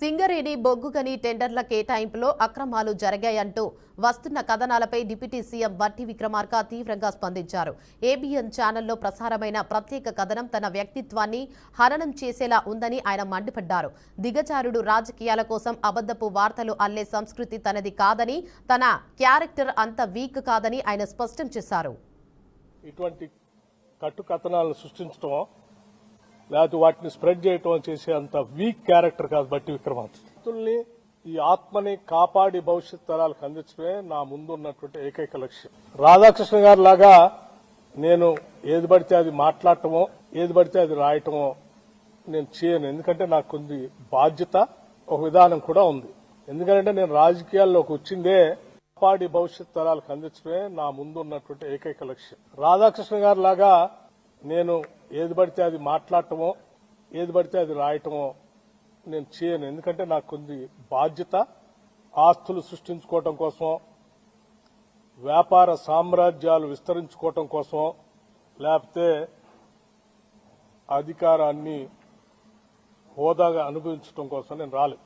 సింగరేణి బొగ్గుగని టెండర్ల కేటాయింపులో అక్రమాలు జరిగాయంటూ వస్తున్న కథనాలపై డిప్యూటీ సీఎం బట్టి విక్రమార్క తీవ్రంగా స్పందించారు. ఏబీఎన్ ఛానల్లో ప్రసారమైన ప్రత్యేక కథనం తన వ్యక్తిత్వాన్ని హననం చేసేలా ఉందని ఆయన మండిపడ్డారు. దిగజారుడు రాజకీయాల కోసం అబద్ధపు వార్తలు అల్లే సంస్కృతి తనది కాదని, తన క్యారెక్టర్ అంత వీక్ కాదని ఆయన స్పష్టం చేశారు. ఇటువంటి కట్టు కథనాలను సృష్టించడం లేకపోతే వాటిని స్ప్రెడ్ చేయటం చేసే అంత వీక్ క్యారెక్టర్ కాదు బట్టి విక్రమార్కని. ఈ ఆత్మని కాపాడి భవిష్యత్ తరాలకు అందించడమే నా ముందు ఉన్నటువంటి ఏకైక లక్ష్యం. రాధాకృష్ణ గారి లాగా నేను ఏది పడితే అది మాట్లాడటమో ఏది పడితే అది రాయటమో నేను చేయను. ఎందుకంటే నాకు కొన్ని బాధ్యత, ఒక విధానం కూడా ఉంది. ఎందుకంటే నేను రాజకీయాల్లోకి వచ్చిందే కాపాడి భవిష్యత్ తరాలకు అందించడమే నా ముందు ఉన్నటువంటి ఏకైక లక్ష్యం. రాధాకృష్ణ గారి లాగా నేను ఏది పడితే అది మాట్లాడటమో ఏది పడితే అది రాయటమో నేను చేయను. ఎందుకంటే నాకు కొన్ని బాధ్యత, ఆస్తులు సృష్టించుకోవటం కోసం, వ్యాపార సామ్రాజ్యాలు విస్తరించుకోవటం కోసం, లేకపోతే అధికారాన్ని హోదాగా అనుభవించడం కోసం నేను రాలేదు.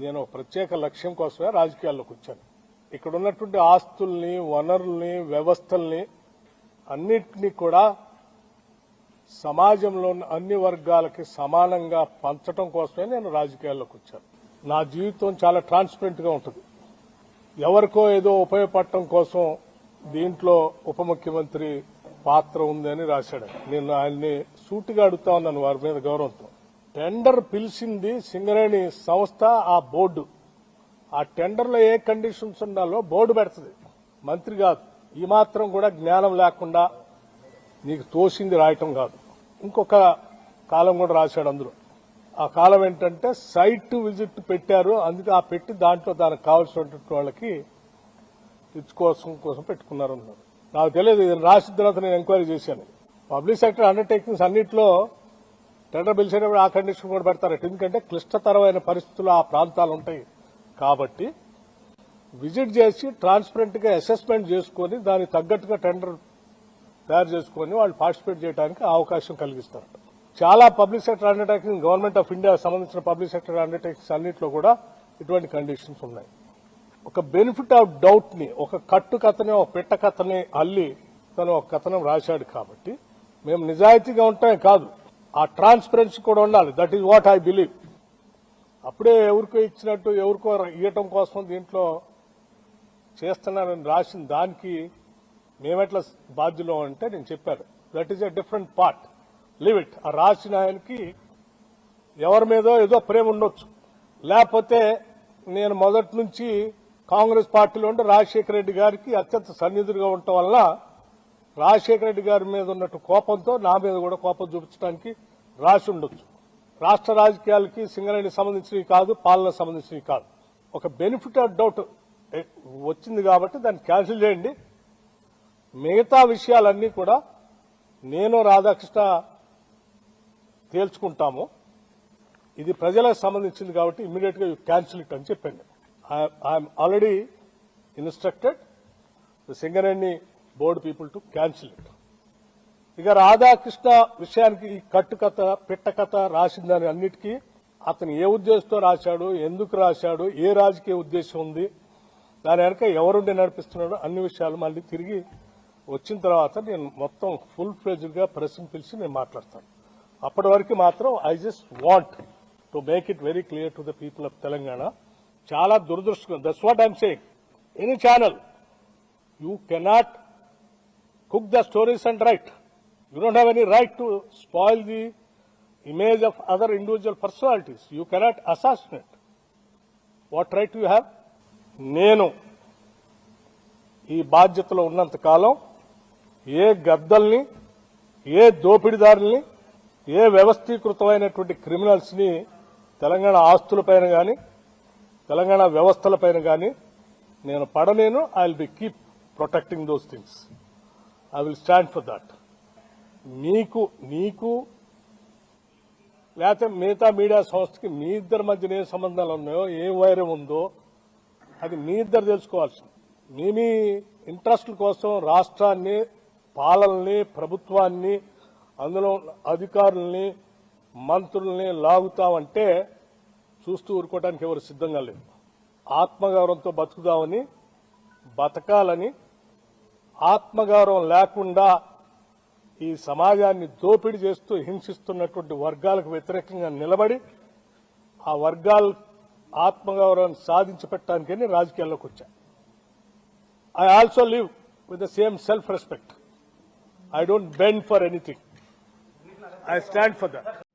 నేను ఒక ప్రత్యేక లక్ష్యం కోసమే రాజకీయాల్లోకి వచ్చాను. ఇక్కడ ఉన్నటువంటి ఆస్తుల్ని, వనరుల్ని, వ్యవస్థల్ని అన్నిటినీ కూడా సమాజంలో అన్ని వర్గాలకి సమానంగా పంచడం కోసమే నేను రాజకీయాల్లోకి వచ్చాను. నా జీవితం చాలా ట్రాన్స్పరెంట్ గా ఉంటుంది. ఎవరికో ఏదో ఉపయోగపడటం కోసం దీంట్లో ఉప ముఖ్యమంత్రి పాత్ర ఉందని రాశాడు. నేను ఆయన్ని సూటిగా అడుగుతా ఉన్నాను వారి మీద గౌరవంతో. టెండర్ పిలిచింది సింగరేణి సంస్థ, ఆ బోర్డు. ఆ టెండర్లో ఏ కండిషన్స్ ఉండాలో బోర్డు పెడుతుంది, మంత్రి కాదు. ఈ మాత్రం కూడా జ్ఞానం లేకుండా నీకు తోసింది రాయటం కాదు. ఇంకొక కాలం కూడా రాశాడు అందులో. ఆ కాలం ఏంటంటే సైట్ విజిట్ పెట్టారు, అందుకే ఆ పెట్టి దాంట్లో దానికి కావాల్సినటువంటి వాళ్ళకి ఇచ్చుకోసం పెట్టుకున్నారు అన్నారు. నాకు తెలియదు, ఇది రాసిన తర్వాత నేను ఎంక్వైరీ చేశాను. పబ్లిక్ సెక్టర్ అండర్టేకింగ్స్ అన్నింటిలో టెండర్ పిలిచేటప్పుడు ఆ కండిషన్ కూడా పెడతారట. ఎందుకంటే క్లిష్టతరమైన పరిస్థితులు ఆ ప్రాంతాలు ఉంటాయి కాబట్టి విజిట్ చేసి ట్రాన్స్పరెంట్ గా అసెస్మెంట్ చేసుకుని దానికి తగ్గట్టుగా టెండర్ తయారు చేసుకుని వాళ్ళు పార్టిసిపేట్ చేయడానికి అవకాశం కలిగిస్తారు. చాలా public sector undertaking, government of India సంబంధించిన పబ్లిక్ సెక్టర్ అండర్టేకింగ్స్ అన్నింటిలో కూడా ఇటువంటి కండిషన్స్ ఉన్నాయి. ఒక బెనిఫిట్ ఆఫ్ డౌట్ ని, ఒక కట్టు కథని, ఒక పెట్ట కథని అల్లి తను ఒక కథనం రాశాడు కాబట్టి మేము నిజాయితీగా ఉంటామే కాదు, ఆ ట్రాన్స్పరెన్సీ కూడా ఉండాలి. That is what I believe. అప్పుడే ఎవరికో ఇచ్చినట్టు ఎవరికో ఇవ్వటం కోసం దీంట్లో చేస్తున్నారని రాసిన దానికి మేమెట్లా బాధ్యులు అంటే నేను చెప్పాను, that is a different part, live it. ఆ రాసిన ఆయనకి ఎవరి మీదో ఏదో ప్రేమ ఉండొచ్చు, లేకపోతే నేను మొదటి నుంచి కాంగ్రెస్ పార్టీలో ఉంటే రాజశేఖర రెడ్డి గారికి అత్యంత సన్నిధులుగా ఉండటం వల్ల రాజశేఖర రెడ్డి గారి మీద ఉన్నట్టు కోపంతో నా మీద కూడా కోపం చూపించడానికి రాసి ఉండొచ్చు. రాష్ట్ర రాజకీయాలకి సింగరేణికి సంబంధించినవి కాదు, పాలనకు సంబంధించినవి కాదు. ఒక బెనిఫిట్ ఆఫ్ డౌట్ వచ్చింది కాబట్టి దాన్ని క్యాన్సిల్ చేయండి. మిగతా విషయాలన్నీ కూడా నేను రాధాకృష్ణ తేల్చుకుంటాము. ఇది ప్రజలకు సంబంధించింది కాబట్టి ఇమ్మీడియట్ గా యూ క్యాన్సిల్ ఇట్ అని చెప్పండి. I'm already instructed the Singareni board people to cancel it. ఇక రాధాకృష్ణ విషయానికి ఈ కట్టు కథ, పెట్ట కథ రాసిన దాని అన్నిటికీ అతను ఏ ఉద్దేశంతో రాశాడు, ఎందుకు రాశాడు, ఏ రాజకీయ ఉద్దేశం ఉంది, దాని వెనక ఎవరుండి నడిపిస్తున్నాడో అన్ని విషయాలు మళ్ళీ తిరిగి వచ్చిన తర్వాత నేను మొత్తం ఫుల్ ఫ్లెడ్జ్డ్ గా ప్రెస్ పిలిచి నేను మాట్లాడతాను. అప్పటి వరకు మాత్రం I just want to make it very clear to the people of Telangana. చాలా దురదృష్టం. That's what I'm saying. Any channel you cannot cook the stories and right. You don't have any right to spoil the image of other individual personalities. You cannot assassinate. What right do you have? నేను ఈ బాధ్యతలో ఉన్నంత కాలం ఏ గద్దల్ని, ఏ దోపిడీదారుల్ని, ఏ వ్యవస్థీకృతమైనటువంటి criminals ని తెలంగాణ ఆస్తులపైన గాని, తెలంగాణ వ్యవస్థలపైన గాని నేను పడలేను. I will be keep protecting those things. I will stand for that. నీకు లేకపోతే మిగతా మీడియా సంస్థకి మీ ఇద్దరి మధ్యన ఏ సంబంధాలు ఉన్నాయో, ఏ వైరం ఉందో అది మీ ఇద్దరు తెలుసుకోవాల్సింది. మీ ఇంట్రెస్ట్ల కోసం రాష్ట్రాన్ని, పాలనని, ప్రభుత్వాన్ని, అందులో అధికారుల్ని, మంత్రుల్ని లాగుతామంటే చూస్తూ ఊరుకోవడానికి ఎవరు సిద్ధంగా లేరు. ఆత్మగౌరవంతో బతుకుదామని, బతకాలని, ఆత్మగౌరవం లేకుండా ఈ సమాజాన్ని దోపిడీ చేస్తూ హింసిస్తున్నటువంటి వర్గాలకు వ్యతిరేకంగా నిలబడి ఆ వర్గాల ఆత్మగౌరవాన్ని సాధించి పెట్టడానికని రాజకీయాల్లోకి వచ్చా. I also live with the same self-respect. I don't bend for anything. I stand for that.